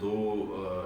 2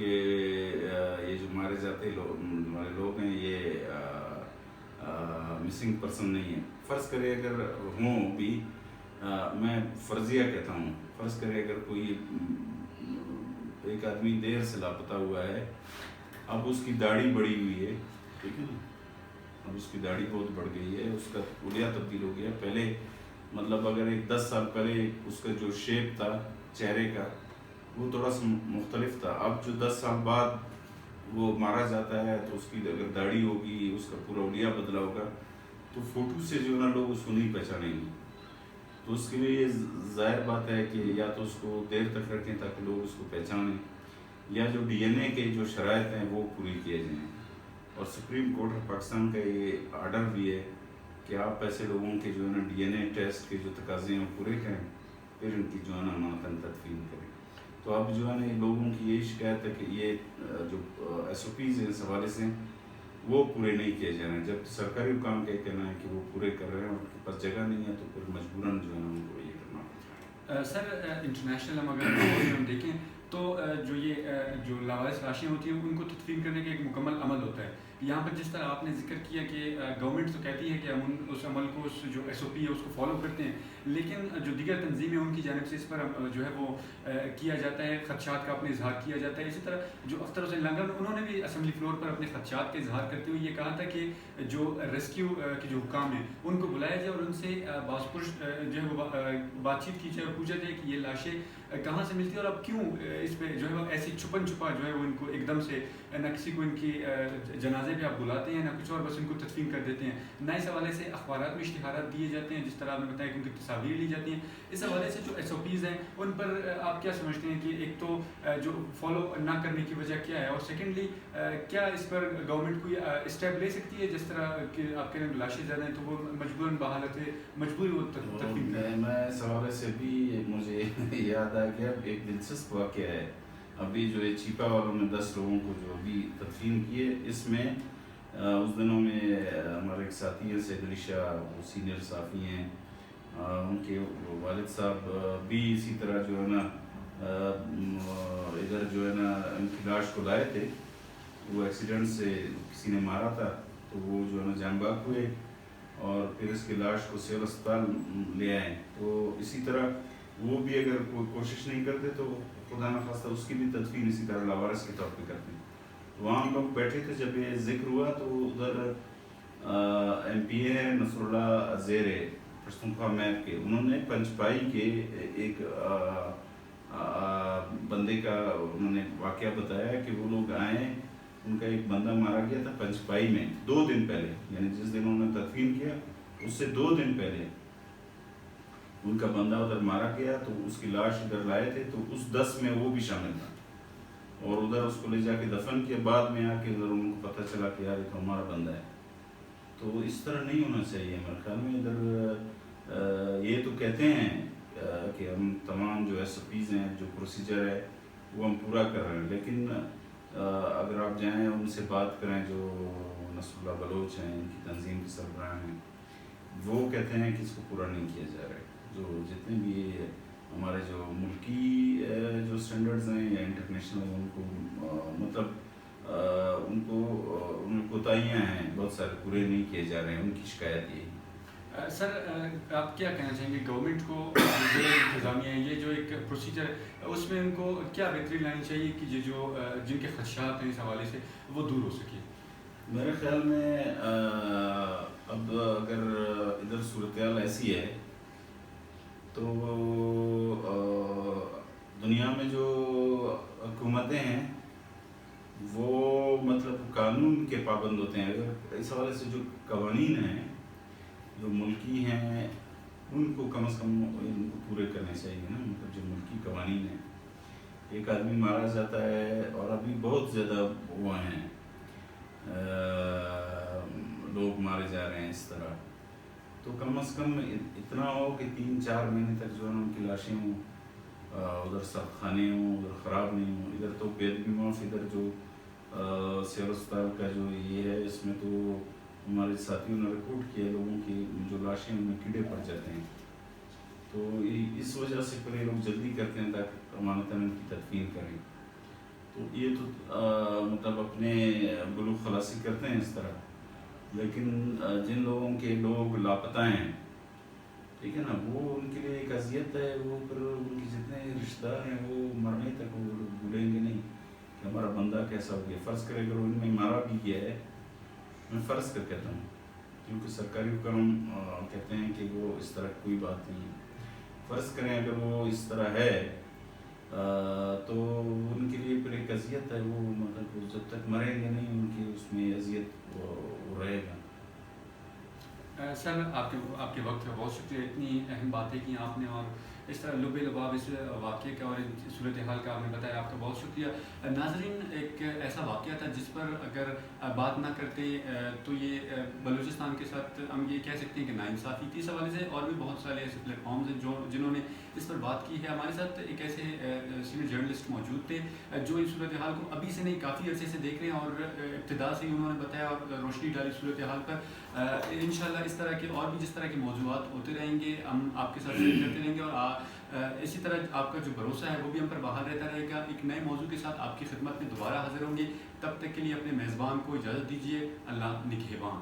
کہ یہ جو مارے جاتے ہمارے لوگ ہیں یہ مسنگ پرسن نہیں ہے. فرض کرے اگر ہوں بھی میں فرضیہ کہتا ہوں, فرض کرے اگر کوئی ایک آدمی دیر سے لاپتہ ہوا ہے, اب اس کی داڑھی بڑھی ہوئی ہے, ٹھیک ہے نا, اب اس کی داڑھی بہت بڑھ گئی ہے, اس کا اڑیا تبدیل ہو گیا. پہلے مطلب اگر ایک 10 سال پہلے اس کا جو شیپ تھا چہرے کا وہ تھوڑا سا مختلف تھا. اب جو 10 سال بعد وہ مارا جاتا ہے تو اس کی اگر داڑھی ہوگی, اس کا پورا اڑیا بدلا ہوگا, تو فوٹو سے جو ہے نا لوگ اس کو نہیں پہچانیں گے. تو اس کے لیے یہ ظاہر بات ہے کہ یا تو اس کو دیر تک رکھیں تاکہ لوگ اس کو پہچانیں, یا جو ڈی این اے کے جو شرائط ہیں وہ پوری کیے جائیں. اور سپریم کورٹ آف پاکستان کا یہ آرڈر بھی ہے کہ آپ ایسے لوگوں کے جو ہے نا ڈی این اے ٹیسٹ کے جو تقاضے ہیں وہ پورے کریں, پھر ان کی جو ہے نا امانتاً تدفین کریں. تو اب جو ہے نا لوگوں کی یہی شکایت ہے کہ یہ جو ایس او پیز ہیں اس حوالے سے وہ پورے نہیں کیے جا رہے ہیں, جب سرکاری حکام کا کہنا ہے کہ وہ پورے کر رہے ہیں, ان کے پاس جگہ نہیں ہے تو پھر مجبوراً جو ہے نا ان کو یہ کرنا پڑتا ہے. سر انٹرنیشنل ہم دیکھیں تو جو یہ جو لاوارث لاشیں ہوتی ہیں ان کو تدفین کرنے کا ایک مکمل عمل ہوتا ہے. یہاں پر جس طرح آپ نے ذکر کیا کہ گورنمنٹ تو کہتی ہے کہ ہم اس عمل کو, اس جو ایس او پی ہے اس کو فالو کرتے ہیں, لیکن جو دیگر تنظیمیں ان کی جانب سے اس پر جو ہے وہ کیا جاتا ہے, خدشات کا اپنے اظہار کیا جاتا ہے. اسی طرح جو اختر حسین لنگر انہوں نے بھی اسمبلی فلور پر اپنے خدشات کا اظہار کرتے ہوئے یہ کہا تھا کہ جو ریسکیو کے جو حکام ہیں ان کو بلایا جائے اور ان سے باز پرس جو ہے وہ بات چیت کی جائے اور پوچھا جائے کہ یہ لاشیں کہاں سے ملتی ہے اور اب کیوں اس پہ جو ہے وہ ایسی چھپن چھپا جو ہے وہ ان کو ایک دم سے نہ کسی کو ان کی جنازے پہ آپ بلاتے ہیں نہ کچھ اور, بس ان کو تدفین کر دیتے ہیں. نہ اس حوالے سے اخبارات میں اشتہارات دیے جاتے ہیں, جس طرح آپ نے بتایا کہ ان کی تصاویر لی جاتی ہیں. اس حوالے سے جو ایس او پیز ہیں ان پر آپ کیا سمجھتے ہیں کہ ایک تو جو فالو نہ کرنے کی وجہ کیا ہے, اور سیکنڈلی کیا اس پر گورنمنٹ کوئی اسٹیپ لے سکتی ہے, جس طرح کہ آپ کہہ رہے ہیں لاشیں زیادہ ہیں تو وہ مجبوراً بحالت مجبوری وہ تدفین کریں. میں اس حوالے سے بھی مجھے یاد آ گیا ایک دلچسپ واقعہ ہے. ابھی جو یہ چیپا والوں نے 10 لوگوں کو جو ابھی تدفین کیے, اس میں اس دنوں میں ہمارے ایک ساتھی ہیں سید علی شاہ, وہ سینئر صحافی ہیں, ان کے والد صاحب بھی اسی طرح جو ہے نا ادھر جو ہے نا ان کی لاش کو لائے تھے. وہ ایکسیڈنٹ سے کسی نے مارا تھا تو وہ جو ہے نا جان باک ہوئے اور پھر اس کی لاش کو سول اسپتال لے آئے. تو اسی طرح وہ بھی اگر کوئی کوشش نہیں کرتے تو خدا نخواستہ اس کی بھی تدفین اسی طرح لاوارث کے طور پہ کرتے ہیں. تو وہاں ہم لوگ بیٹھے تھے جب یہ ذکر ہوا تو ادھر ایم پی اے نصر اللہ زیر پشتونخوا میپ کے, انہوں نے پنچپائی کے ایک بندے کا انہوں نے واقعہ بتایا کہ وہ لوگ آئے, ان کا ایک بندہ مارا گیا تھا پنچپائی میں 2 دن پہلے, یعنی جس دن انہوں نے تدفین کیا اس سے 2 دن پہلے ان کا بندہ ادھر مارا گیا. تو اس کی لاش ادھر لائے تھے تو اس 10 میں وہ بھی شامل تھا اور ادھر اس کو لے جا کے دفن کیا. بعد میں آ کے ادھر ان کو پتہ چلا کہ یار یہ تو ہمارا بندہ ہے. تو اس طرح نہیں ہونا چاہیے میرے خیال میں. ادھر یہ تو کہتے ہیں کہ ہم تمام جو ایس او پیز ہیں, جو پروسیجر ہے وہ ہم پورا کر رہے ہیں, لیکن اگر آپ جائیں ان سے بات کریں جو نصر اللہ بلوچ ہیں, ان کی تنظیم کے سربراہ ہیں, وہ کہتے ہیں کہ اس کو پورا نہیں کیا جا رہا ہے. جو جتنے بھی ہمارے جو ملکی جو اسٹینڈرڈز ہیں یا انٹرنیشنل, ان کو مطلب ان کو کوتاہیاں ہیں بہت سارے پورے نہیں کیے جا رہے ہیں, ان کی شکایت یہی. سر آپ کیا کہنا چاہیں گے گورنمنٹ کو, جو انتظامیہ ہے یہ جو ایک پروسیجر ہے اس میں ان کو کیا بہتری لانی چاہیے کہ یہ جو جن کے خدشات ہیں اس حوالے سے وہ دور ہو سکے؟ میرے خیال میں اب اگر ادھر صورتحال ایسی ہے تو دنیا میں جو حکومتیں ہیں وہ مطلب قانون کے پابند ہوتے ہیں. اگر اس حوالے سے جو قوانین ہیں جو ملکی ہیں ان کو کم از کم ان کو پورے کرنے چاہیے نا. مطلب جو ملکی قوانین ہیں, ایک آدمی مارا جاتا ہے اور ابھی بہت زیادہ وہ ہیں لوگ مارے جا رہے ہیں اس طرح, تو کم از کم اتنا ہو کہ 3-4 مہینے تک جو ہے ان کی لاشیں ہوں, ادھر سخت خانے ہوں, ادھر خراب نہیں ہوں. ادھر تو بے ادبی معاف, ادھر جو سیول اسپتال کا جو یہ ہے اس میں تو ہمارے ساتھیوں نے رپورٹ کیا لوگوں کی جو لاشیں ان میں کیڑے پڑ جاتے ہیں. تو اس وجہ سے پھر یہ لوگ جلدی کرتے ہیں تاکہ امانتاً ان کی تدفین کریں. تو یہ تو مطلب اپنے بلوغ خلاصی کرتے ہیں اس طرح، لیکن جن لوگوں کے لوگ لاپتہ ہیں، ٹھیک ہے نا، وہ ان کے لیے ایک اذیت ہے. وہ پھر ان کے جتنے رشتہ دار ہیں وہ مرنے تک وہ بھولیں گے نہیں کہ ہمارا بندہ کیسا ہو گیا. فرض کرے اگر ان میں مارا بھی گیا ہے، میں فرض کر کہتا ہوں کیونکہ سرکاری حکم کہتے ہیں کہ وہ اس طرح کوئی بات نہیں ہے. فرض کریں اگر وہ اس طرح ہے تو ان کے لیے پھر ایک اذیت ہے. وہ مطلب جب تک مریں گے نہیں ان کی اس میں اذیت وہ رہے گا. سر آپ کے وقت کا بہت شکریہ، اتنی اہم باتیں کی آپ نے، اور اس طرح لب لباب اس واقعے کا اور صورتحال کا آپ نے بتایا، آپ کا بہت شکریہ. ناظرین، ایک ایسا واقعہ تھا جس پر اگر بات نہ کرتے تو یہ بلوچستان کے ساتھ ہم یہ کہہ سکتے ہیں کہ ناانصافی تھی. اس حوالے سے اور بھی بہت سارے ایسے پلیٹ فارمز ہیں جنہوں نے اس پر بات کی ہے. ہمارے ساتھ ایک ایسے سینئر جرنلسٹ موجود تھے جو اس صورتحال کو ابھی سے نہیں کافی عرصے سے دیکھ رہے ہیں، اور ابتدا سے ہی انہوں نے بتایا اور روشنی ڈالی صورتحال پر. انشاءاللہ اس طرح کے اور بھی جس طرح کے موضوعات ہوتے رہیں گے ہم آپ کے ساتھ شیئر کرتے رہیں گے، اور اسی طرح آپ کا جو بھروسہ ہے وہ بھی ہم پر بحال رہتا رہے گا. ایک نئے موضوع کے ساتھ آپ کی خدمت میں دوبارہ حاضر ہوں گے. تب تک کے لیے اپنے میزبان کو اجازت دیجیے. اللہ نگہبان.